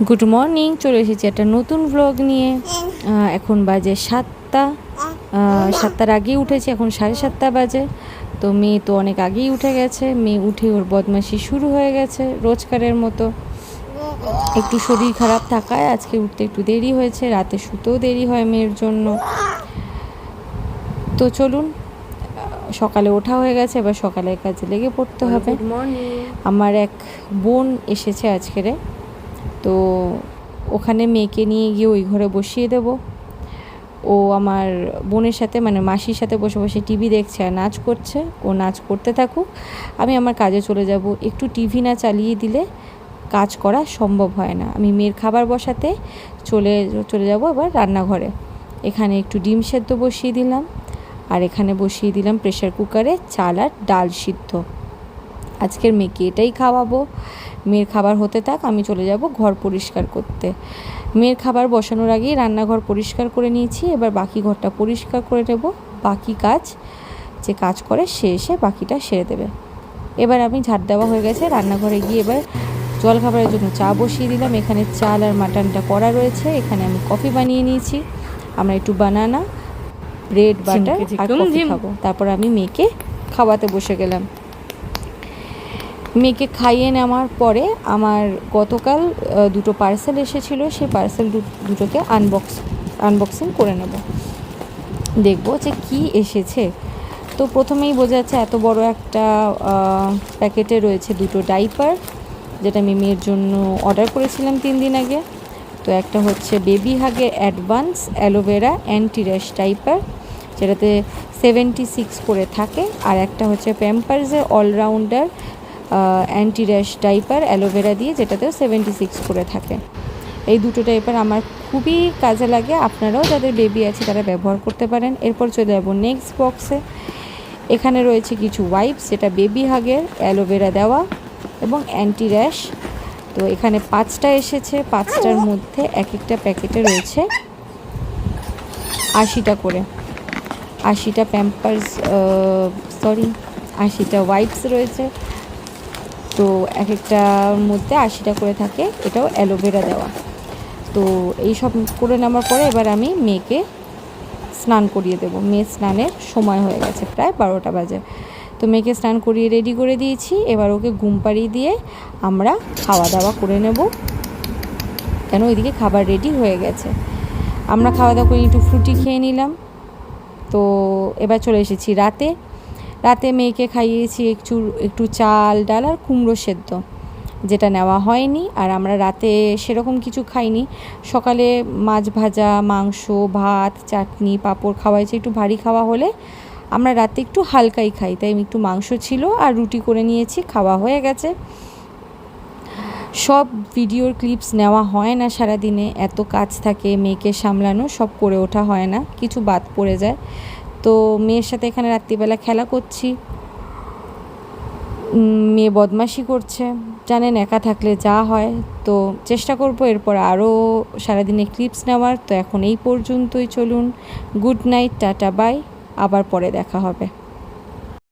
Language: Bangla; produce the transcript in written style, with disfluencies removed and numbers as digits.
গুড মর্নিং, চলে এসেছি একটা নতুন ভ্লগ নিয়ে। এখন বাজে 7টা, 7টার আগেই উঠেছি, এখন 7:30 বাজে। তো মেয়ে তো অনেক আগেই উঠে গেছে। মেয়ে উঠে ওর বদমাশি শুরু হয়ে গেছে রোজকারের মতো। একটু শরীর খারাপ থাকায় আজকে উঠতে একটু দেরি হয়েছে, রাতে শুতেও দেরি হয় মেয়ের জন্য। তো চলুন, সকালে ওঠা হয়ে গেছে, এবার সকালের কাজে লেগে পড়তে হবে। আমার এক বোন এসেছে আজকেরে, তো ওখানে মেয়েকে নিয়ে গিয়ে ওই ঘরে বসিয়ে দেব। ও আমার বোনের সাথে মানে মাসির সাথে বসে বসে টিভি দেখছে আর নাচ করছে। ও নাচ করতে থাকুক, আমি আমার কাজে চলে যাব। একটু টিভি না চালিয়ে দিলে কাজ করা সম্ভব হয় না। আমি মেয়ের খাবার বসাতে চলে যাব এবার রান্নাঘরে। এখানে একটু ডিম সেদ্ধ বসিয়ে দিলাম, আর এখানে বসিয়ে দিলাম প্রেশার কুকারে চাল আর ডাল সিদ্ধ। আজকের মেয়েকে এটাই খাওয়াবো। মেয়ের খাবার হতে থাক, আমি চলে যাব ঘর পরিষ্কার করতে। মেয়ের খাবার বসানোর আগেই রান্নাঘর পরিষ্কার করে নিয়েছি, এবার বাকি ঘরটা পরিষ্কার করে নেব। বাকি কাজ যে কাজ করে সে এসে বাকিটা সেরে দেবে। এবার আমি ঝাড় দেওয়া হয়ে গেছে, রান্নাঘরে গিয়ে এবার জলখাবারের জন্য চা বসিয়ে দিলাম। এখানে চাল আর মাটনটা করা রয়েছে। এখানে আমি কফি বানিয়ে নিয়েছি। আমরা একটু বানানা, ব্রেড, বাটার আর কফি খাবো। তারপর আমি মেয়েকে খাওয়াতে বসে গেলাম। মেয়েকে খাইয়ে নেওয়ার পরে আমার গতকাল দুটো পার্সেল এসেছিলো, সেই পার্সেল দুটোকে আনবক্সিং করে নেব, দেখব যে কি এসেছে। তো প্রথমেই বোঝা যাচ্ছে এত বড় একটা প্যাকেটে রয়েছে দুটো ডাইপার, যেটা আমি মেয়ের জন্য অর্ডার করেছিলাম 3 দিন আগে। তো একটা হচ্ছে বেবি হাগের advance aloe vera anti rash diaper, যেটাতে 76 করে থাকে, আর একটা হচ্ছে প্যাম্পার্সের all rounder anti rash diaper aloe vera দিয়ে, যেটাতেও 76 করে থাকে। এই দুটো ডাইপার আমার খুবই কাজে লাগে, আপনারাও যাদের বেবি আছে তারা ব্যবহার করতে পারেন। এরপর চলে যাব নেক্সট বক্সে। এখানে রয়েছে কিছু ওয়াইপস, যেটা বেবি হাগের অ্যালোভেরা দেওয়া এবং অ্যান্টি র্যাশ। তো এখানে 5টা এসেছে, 5টার মধ্যে এক একটা প্যাকেটে রয়েছে 80টা করে। 80টা প্যাম্পার্স 80টা ওয়াইপস রয়েছে। তো এক একটার মধ্যে 80টা করে থাকে, এটাও অ্যালোভেরা দেওয়া। তো এই সব করে নেওয়ার পরে এবার আমি মেয়েকে স্নান করিয়ে দেবো। মেয়ের স্নানের সময় হয়ে গেছে, প্রায় 12টা বাজে। তো মেয়েকে স্নান করিয়ে রেডি করে দিয়েছি। এবার ওকে ঘুম পাড়িয়ে দিয়ে আমরা খাওয়া দাওয়া করে নেব, কেন ওইদিকে খাবার রেডি হয়ে গেছে। আমরা খাওয়া দাওয়া করে একটু ফ্রুটি খেয়ে নিলাম। তো এবার চলে এসেছি রাতে মেয়েকে খাইয়েছি একটু চাল ডাল আর কুমড়ো সেদ্ধ, যেটা নেওয়া হয়নি। আর আমরা রাতে সেরকম কিছু খাইনি। সকালে মাছ ভাজা, মাংস, ভাত, চাটনি, পাঁপড় খাওয়াইছে। একটু ভারী খাওয়া হলে আমরা রাতে একটু হালকাই খাই, তাই একটু মাংস ছিল আর রুটি করে নিয়েছি, খাওয়া হয়ে গেছে। সব ভিডিওর ক্লিপস নেওয়া হয় না সারাদিনে, এত কাজ থাকে, মেয়েকে সামলানো, সব করে ওঠা হয় না, কিছু বাদ পড়ে যায়। তো মেয়ের সাথে এখানে রাত্রিবেলা খেলা করছি। মেয়ে বদমাশি করছে, জানেন একা থাকলে যা হয়। তো চেষ্টা করব এরপর আরও সারাদিনে ক্লিপস নেওয়ার। তো এখন এই পর্যন্তই, চলুন, গুড নাইট, টাটা, বাই, আবার পরে দেখা হবে।